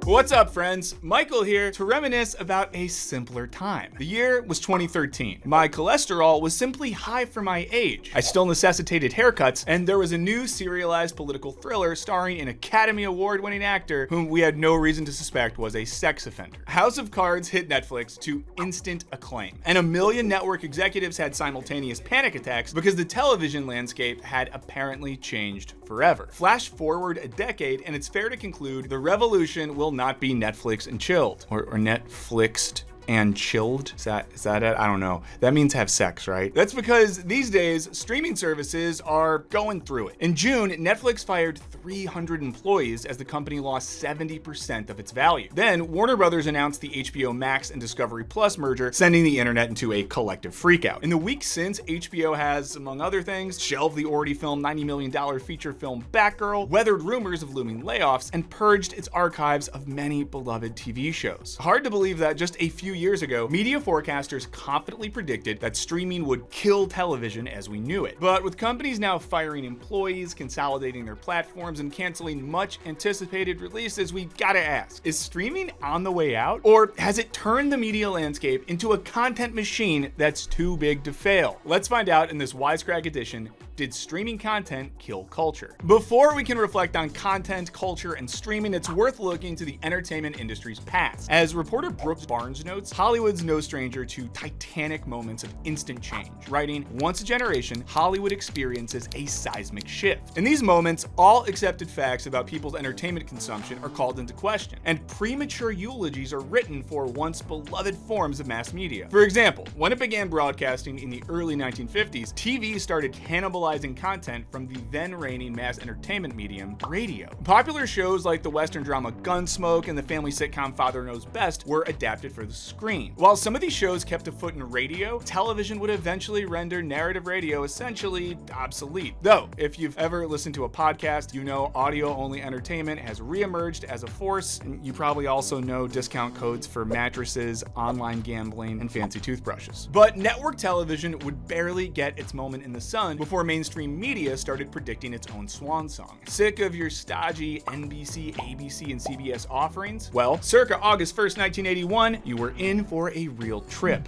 What's up, friends? Michael here to reminisce about a simpler time. The year was 2013. My cholesterol was simply high for my age. I still necessitated haircuts, and there was a new serialized political thriller starring an Academy Award-winning actor whom we had no reason to suspect was a sex offender. House of Cards hit Netflix to instant acclaim, and a million network executives had simultaneous panic attacks because the television landscape had apparently changed forever. Flash forward a decade, and it's fair to conclude the revolution will not be Netflix and chilled, or Netflixed and chilled. Is that it? I don't know. That means have sex, right? That's because these days, streaming services are going through it. In June, Netflix fired 300 employees as the company lost 70% of its value. Then, Warner Brothers announced the HBO Max and Discovery Plus merger, sending the internet into a collective freakout. In the weeks since, HBO has, among other things, shelved the already filmed $90 million feature film Batgirl, weathered rumors of looming layoffs, and purged its archives of many beloved TV shows. Hard to believe that just a few years ago, media forecasters confidently predicted that streaming would kill television as we knew it. But with companies now firing employees, consolidating their platforms, and canceling much anticipated releases, we gotta ask, is streaming on the way out? Or has it turned the media landscape into a content machine that's too big to fail? Let's find out in this Wisecrack edition. Did streaming content kill culture? Before we can reflect on content, culture, and streaming, it's worth looking to the entertainment industry's past. As reporter Brooks Barnes notes, Hollywood's no stranger to titanic moments of instant change. Writing, once a generation, Hollywood experiences a seismic shift. In these moments, all accepted facts about people's entertainment consumption are called into question, and premature eulogies are written for once beloved forms of mass media. For example, when it began broadcasting in the early 1950s, TV started cannibalizing content from the then reigning mass entertainment medium, radio. Popular shows like the Western drama Gunsmoke and the family sitcom Father Knows Best were adapted for the screen. While some of these shows kept a foot in radio, television would eventually render narrative radio essentially obsolete. Though, if you've ever listened to a podcast, you know audio-only entertainment has reemerged as a force, and you probably also know discount codes for mattresses, online gambling, and fancy toothbrushes. But network television would barely get its moment in the sun before mainstream media started predicting its own swan song. Sick of your stodgy NBC, ABC, and CBS offerings? Well, circa August 1st, 1981, you were in for a real trip.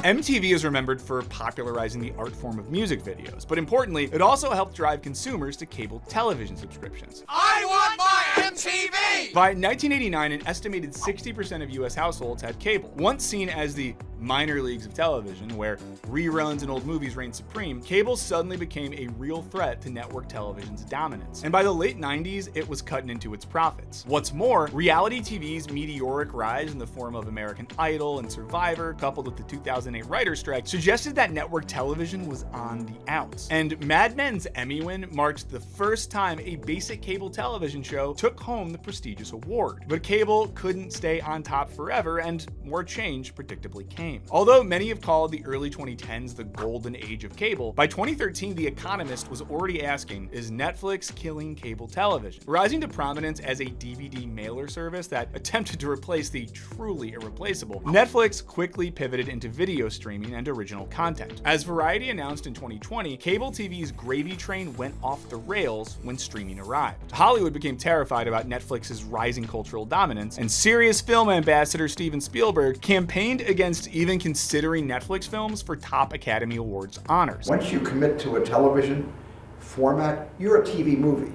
MTV is remembered for popularizing the art form of music videos, but importantly, it also helped drive consumers to cable television subscriptions. I want my MTV! By 1989, an estimated 60% of US households had cable. Once seen as the minor leagues of television, where reruns and old movies reigned supreme, cable suddenly became a real threat to network television's dominance. And by the late 90s, it was cutting into its profits. What's more, reality TV's meteoric rise in the form of American Idol and Survivor, coupled with the 2008 writer's strike, suggested that network television was on the outs. And Mad Men's Emmy win marked the first time a basic cable television show took home the prestigious award. But cable couldn't stay on top forever, and more change predictably came. Although many have called the early 2010s the golden age of cable, by 2013, The Economist was already asking, is Netflix killing cable television? Rising to prominence as a DVD mailer service that attempted to replace the truly irreplaceable, Netflix quickly pivoted into video streaming and original content. As Variety announced in 2020, cable TV's gravy train went off the rails when streaming arrived. Hollywood became terrified about Netflix's rising cultural dominance, and serious film ambassador Steven Spielberg campaigned against even considering Netflix films for top Academy Awards honors. Once you commit to a television format, you're a TV movie.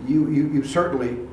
You certainly,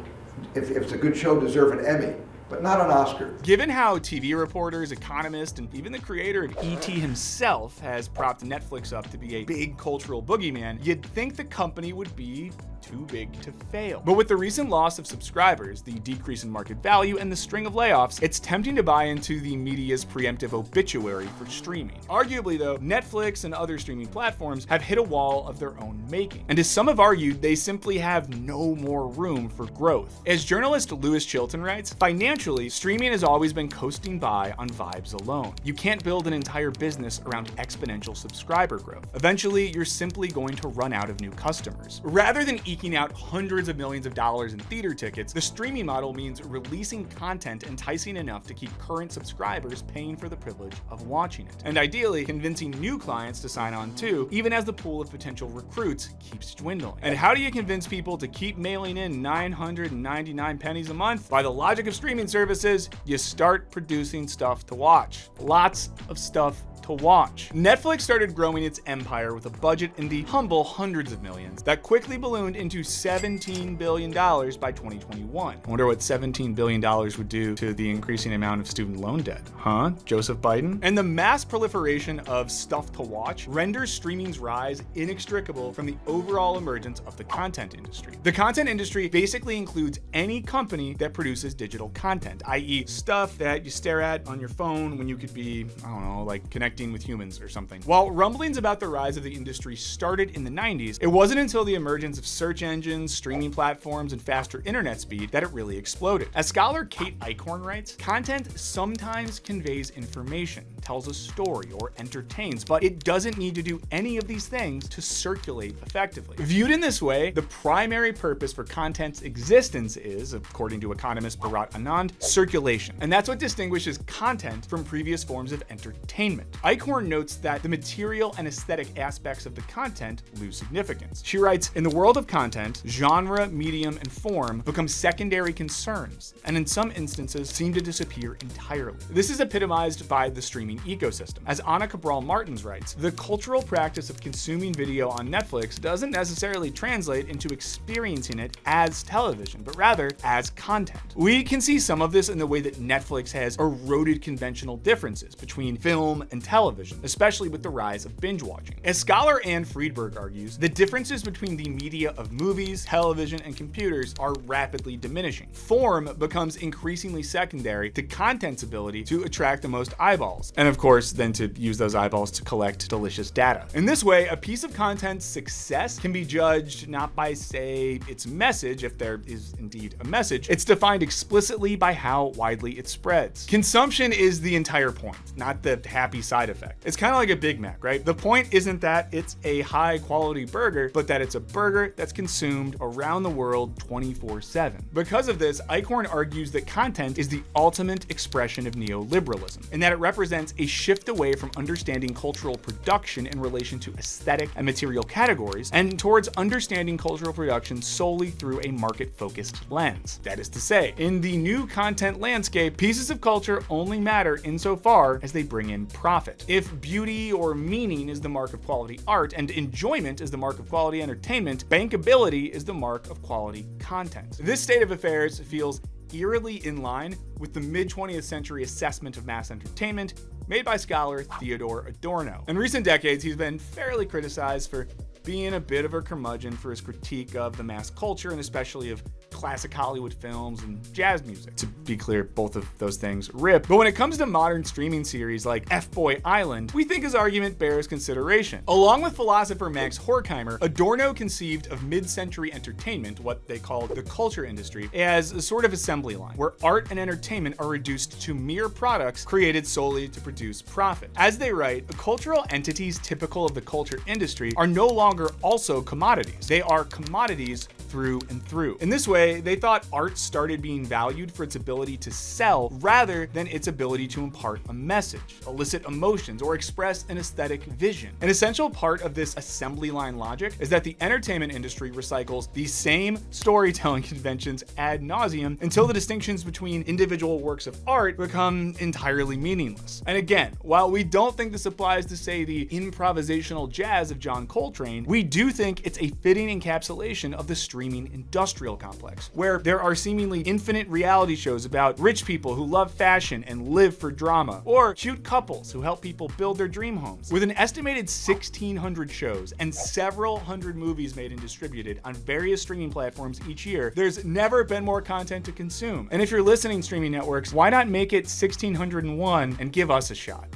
if it's a good show, deserve an Emmy, but not an Oscar. Given how TV reporters, economists, and even the creator of E.T. himself has propped Netflix up to be a big cultural boogeyman, you'd think the company would be too big to fail. But with the recent loss of subscribers, the decrease in market value, and the string of layoffs, it's tempting to buy into the media's preemptive obituary for streaming. Arguably though, Netflix and other streaming platforms have hit a wall of their own making. And as some have argued, they simply have no more room for growth. As journalist Lewis Chilton writes, financially, streaming has always been coasting by on vibes alone. You can't build an entire business around exponential subscriber growth. Eventually, you're simply going to run out of new customers. Rather than eking out hundreds of millions of dollars in theater tickets, the streaming model means releasing content enticing enough to keep current subscribers paying for the privilege of watching it. And ideally, convincing new clients to sign on too, even as the pool of potential recruits keeps dwindling. And how do you convince people to keep mailing in 999 pennies a month? By the logic of streaming services, you start producing stuff to watch. Lots of stuff to watch. Netflix started growing its empire with a budget in the humble hundreds of millions that quickly ballooned into $17 billion by 2021. I wonder what $17 billion would do to the increasing amount of student loan debt. Huh? Joseph Biden? And the mass proliferation of stuff to watch renders streaming's rise inextricable from the overall emergence of the content industry. The content industry basically includes any company that produces digital content, i.e. stuff that you stare at on your phone when you could be, I don't know, like connecting with humans or something. While rumblings about the rise of the industry started in the 90s, it wasn't until the emergence of search engines, streaming platforms, and faster internet speed that it really exploded. As scholar Kate Eichhorn writes, content sometimes conveys information, tells a story, or entertains, but it doesn't need to do any of these things to circulate effectively. Viewed in this way, the primary purpose for content's existence is, according to economist Bharat Anand, circulation. And that's what distinguishes content from previous forms of entertainment. Eichhorn notes that the material and aesthetic aspects of the content lose significance. She writes, in the world of content, genre, medium, and form become secondary concerns, and in some instances seem to disappear entirely. This is epitomized by the streaming ecosystem. As Anna Cabral Martins writes, the cultural practice of consuming video on Netflix doesn't necessarily translate into experiencing it as television, but rather as content. We can see some of this in the way that Netflix has eroded conventional differences between film and television, especially with the rise of binge watching. As scholar Anne Friedberg argues, the differences between the media of movies, television, and computers are rapidly diminishing. Form becomes increasingly secondary to content's ability to attract the most eyeballs, and of course, then to use those eyeballs to collect delicious data. In this way, a piece of content's success can be judged not by, say, its message, if there is indeed a message. It's defined explicitly by how widely it spreads. Consumption is the entire point, not the happy side effect. It's kind of like a Big Mac, right? The point isn't that it's a high quality burger, but that it's a burger that's consumed around the world 24/7. Because of this, Eichhorn argues that content is the ultimate expression of neoliberalism, and that it represents a shift away from understanding cultural production in relation to aesthetic and material categories, and towards understanding cultural production solely through a market-focused lens. That is to say, in the new content landscape, pieces of culture only matter insofar as they bring in profit. If beauty or meaning is the mark of quality art, and enjoyment is the mark of quality entertainment, bankability is the mark of quality content. This state of affairs feels eerily in line with the mid-20th century assessment of mass entertainment made by scholar Theodore Adorno. In recent decades, he's been fairly criticized for being a bit of a curmudgeon for his critique of the mass culture, and especially of classic Hollywood films and jazz music. To be clear, both of those things rip. But when it comes to modern streaming series like F-Boy Island, we think his argument bears consideration. Along with philosopher Max Horkheimer, Adorno conceived of mid-century entertainment, what they called the culture industry, as a sort of assembly line, where art and entertainment are reduced to mere products created solely to produce profit. As they write, cultural entities typical of the culture industry are no longer also commodities. They are commodities through and through. In this way, they thought art started being valued for its ability to sell rather than its ability to impart a message, elicit emotions, or express an aesthetic vision. An essential part of this assembly line logic is that the entertainment industry recycles these same storytelling conventions ad nauseum until the distinctions between individual works of art become entirely meaningless. And again, while we don't think this applies to, say, the improvisational jazz of John Coltrane, we do think it's a fitting encapsulation of the streaming industrial complex, where there are seemingly infinite reality shows about rich people who love fashion and live for drama, or cute couples who help people build their dream homes. With an estimated 1,600 shows and several hundred movies made and distributed on various streaming platforms each year, there's never been more content to consume. And if you're listening, streaming networks, why not make it 1,601 and give us a shot?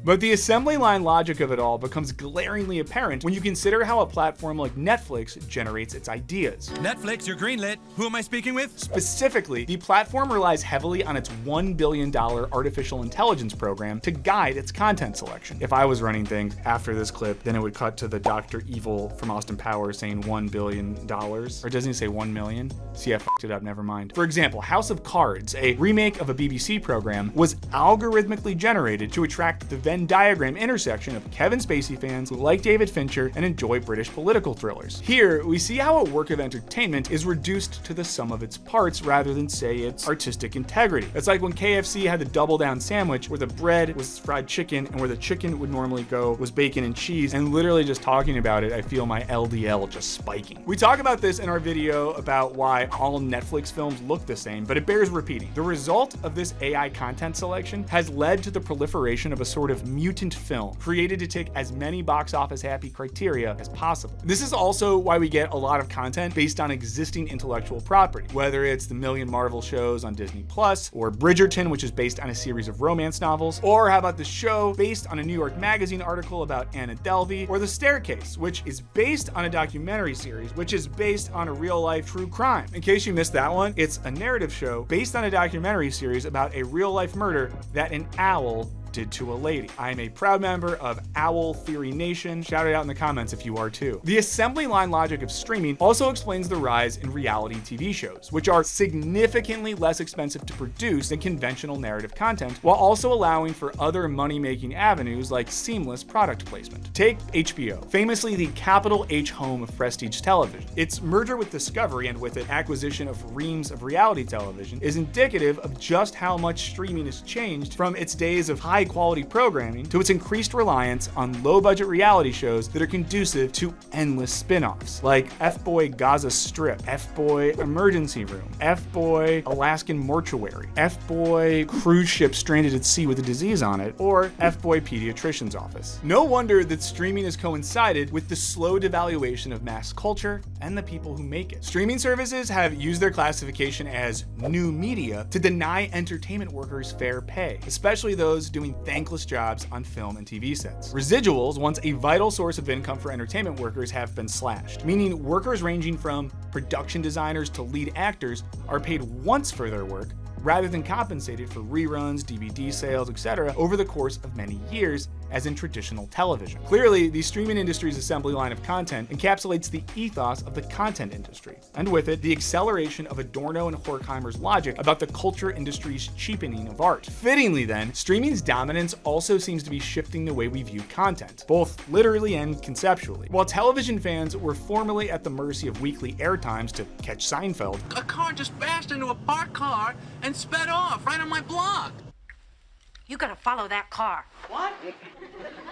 But the assembly line logic of it all becomes glaringly apparent when you consider how a platform like Netflix generates its ideas. Netflix, you're greenlit. Who am I speaking with? Specifically, the platform relies heavily on its $1 billion artificial intelligence program to guide its content selection. If I was running things after this clip, then it would cut to the Dr. Evil from Austin Powers saying $1 billion. Or doesn't he say 1 million? See, I fucked it up, never mind. For example, House of Cards, a remake of a BBC program, was algorithmically generated to attract the Venn diagram intersection of Kevin Spacey fans who like David Fincher and enjoy British political thrillers. Here, we see how a work of entertainment is reduced to the sum of its parts rather than, say, its artistic integrity. It's like when KFC had the double down sandwich where the bread was fried chicken and where the chicken would normally go was bacon and cheese, and literally just talking about it, I feel my LDL just spiking. We talk about this in our video about why all Netflix films look the same, but it bears repeating. The result of this AI content selection has led to the proliferation of a sort of mutant film created to tick as many box office happy criteria as possible. This is also why we get a lot of content based on existing intellectual property, whether it's the million Marvel shows on Disney Plus, or Bridgerton, which is based on a series of romance novels, or how about the show based on a New York Magazine article about Anna Delvey, or The Staircase, which is based on a documentary series, which is based on a real-life true crime. In case you missed that one, it's a narrative show based on a documentary series about a real-life murder that an owl did to a lady. I am a proud member of Owl Theory Nation. Shout it out in the comments if you are too. The assembly line logic of streaming also explains the rise in reality TV shows, which are significantly less expensive to produce than conventional narrative content, while also allowing for other money-making avenues like seamless product placement. Take HBO, famously the capital H home of prestige television. Its merger with Discovery and with it acquisition of reams of reality television is indicative of just how much streaming has changed from its days of high-quality programming to its increased reliance on low-budget reality shows that are conducive to endless spin-offs, like F-Boy Gaza Strip, F-Boy Emergency Room, F-Boy Alaskan Mortuary, F-Boy Cruise Ship Stranded at Sea with a Disease on it, or F-Boy Pediatrician's Office. No wonder that streaming has coincided with the slow devaluation of mass culture and the people who make it. Streaming services have used their classification as new media to deny entertainment workers fair pay, especially those doing thankless jobs on film and TV sets. Residuals, once a vital source of income for entertainment workers, have been slashed, meaning workers ranging from production designers to lead actors are paid once for their work rather than compensated for reruns, DVD sales, etc. over the course of many years, as in traditional television. Clearly, the streaming industry's assembly line of content encapsulates the ethos of the content industry, and with it, the acceleration of Adorno and Horkheimer's logic about the culture industry's cheapening of art. Fittingly then, streaming's dominance also seems to be shifting the way we view content, both literally and conceptually. While television fans were formerly at the mercy of weekly airtimes to catch Seinfeld, A car just bashed into a parked car and sped off right on my block. You gotta follow that car. What?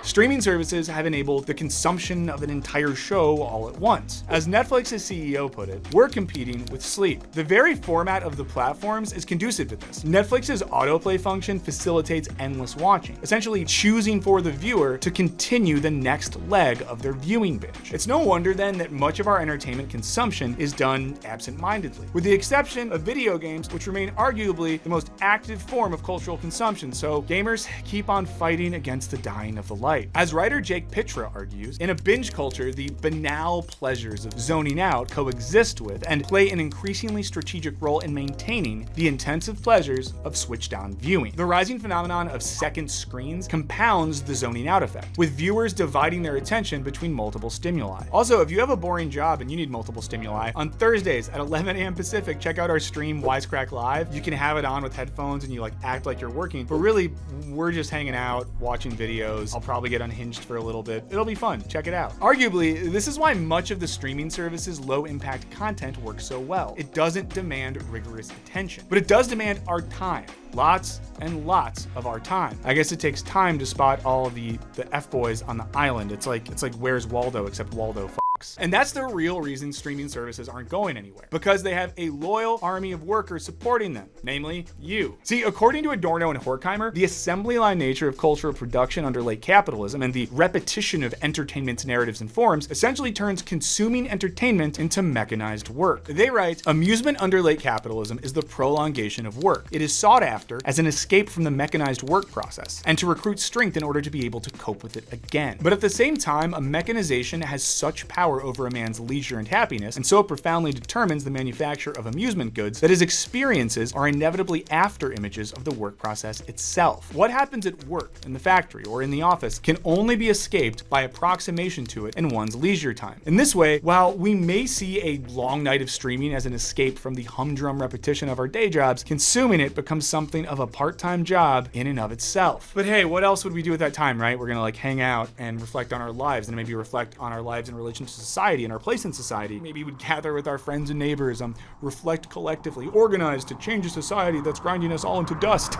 streaming services have enabled the consumption of an entire show all at once. As Netflix's CEO put it, we're competing with sleep. The very format of the platforms is conducive to this. Netflix's autoplay function facilitates endless watching, essentially choosing for the viewer to continue the next leg of their viewing binge. It's no wonder then that much of our entertainment consumption is done absent-mindedly, with the exception of video games, which remain arguably the most active form of cultural consumption, so gamers keep on fighting against the dying of the light. As writer Jake Pitra argues, in a binge culture, the banal pleasures of zoning out coexist with and play an increasingly strategic role in maintaining the intensive pleasures of switched-on viewing. The rising phenomenon of second screens compounds the zoning out effect, with viewers dividing their attention between multiple stimuli. Also, if you have a boring job and you need multiple stimuli, on Thursdays at 11 a.m. Pacific, check out our stream Wisecrack Live. You can have it on with headphones and you act like you're working, but really, we're just hanging out, watching videos. I'll probably get unhinged for a little bit. It'll be fun. Check it out. Arguably, this is why much of the streaming service's low-impact content works so well. It doesn't demand rigorous attention, but it does demand our time. Lots and lots of our time. I guess it takes time to spot all of the F-boys on the island. It's like Where's Waldo, except Waldo fucks. And that's the real reason streaming services aren't going anywhere, because they have a loyal army of workers supporting them, namely you. See, according to Adorno and Horkheimer, the assembly line nature of cultural production under late capitalism and the repetition of entertainment's narratives and forms essentially turns consuming entertainment into mechanized work. They write, amusement under late capitalism is the prolongation of work. It is sought after after as an escape from the mechanized work process, and to recruit strength in order to be able to cope with it again. But at the same time, a mechanization has such power over a man's leisure and happiness, and so profoundly determines the manufacture of amusement goods, that his experiences are inevitably after images of the work process itself. What happens at work, in the factory, or in the office can only be escaped by approximation to it in one's leisure time. In this way, while we may see a long night of streaming as an escape from the humdrum repetition of our day jobs, consuming it becomes something of a part-time job in and of itself. But hey, what else would we do at that time, right? We're gonna like hang out and reflect on our lives, and maybe reflect on our lives in relation to society and our place in society. Maybe we'd gather with our friends and neighbors, reflect collectively, organize to change a society that's grinding us all into dust.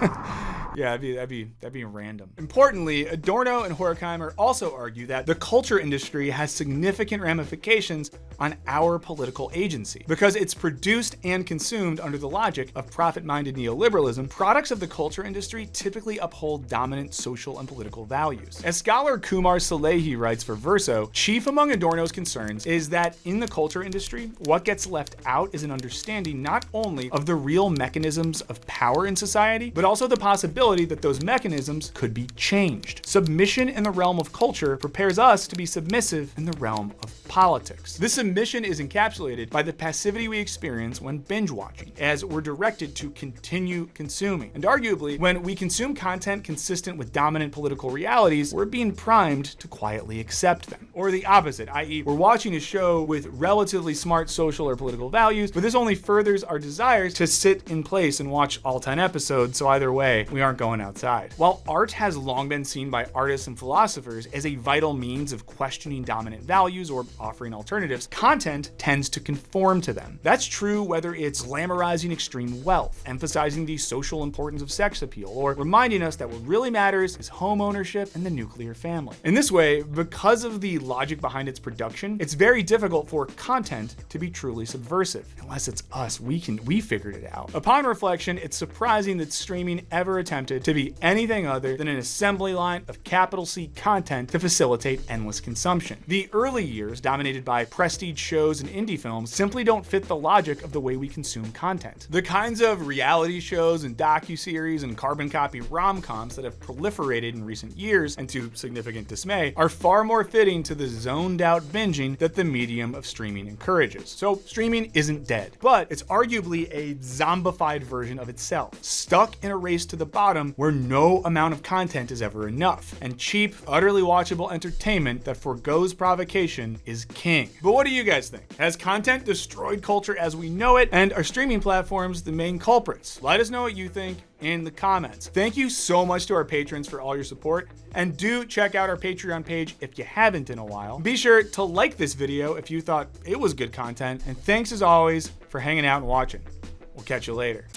Yeah, that'd be random. Importantly, Adorno and Horkheimer also argue that the culture industry has significant ramifications on our political agency. Because it's produced and consumed under the logic of profit-minded neoliberalism, products of the culture industry typically uphold dominant social and political values. As scholar Kumar Salehi writes for Verso, chief among Adorno's concerns is that in the culture industry, what gets left out is an understanding not only of the real mechanisms of power in society, but also the possibility that those mechanisms could be changed. Submission in the realm of culture prepares us to be submissive in the realm of politics. This submission is encapsulated by the passivity we experience when binge watching, as we're directed to continue consuming. And arguably, when we consume content consistent with dominant political realities, we're being primed to quietly accept them. Or the opposite, i.e., we're watching a show with relatively smart social or political values, but this only furthers our desires to sit in place and watch all 10 episodes, so either way, we aren't going outside. While art has long been seen by artists and philosophers as a vital means of questioning dominant values or offering alternatives, content tends to conform to them. That's true whether it's glamorizing extreme wealth, emphasizing the social importance of sex appeal, or reminding us that what really matters is home ownership and the nuclear family. In this way, because of the logic behind its production, it's very difficult for content to be truly subversive. Unless it's us, we figured it out. Upon reflection, it's surprising that streaming ever attempted to be anything other than an assembly line of capital C content to facilitate endless consumption. The early years, dominated by prestige shows and indie films, simply don't fit the logic of the way we consume content. The kinds of reality shows and docuseries and carbon copy rom-coms that have proliferated in recent years, and to significant dismay, are far more fitting to the zoned out binging that the medium of streaming encourages. So streaming isn't dead, but it's arguably a zombified version of itself, stuck in a race to the bottom where no amount of content is ever enough, and cheap, utterly watchable entertainment that forgoes provocation is king. But what do you guys think? Has content destroyed culture as we know it, and are streaming platforms the main culprits? Let us know what you think in the comments. Thank you so much to our patrons for all your support, and do check out our Patreon page if you haven't in a while. Be sure to like this video if you thought it was good content, and thanks as always for hanging out and watching. We'll catch you later.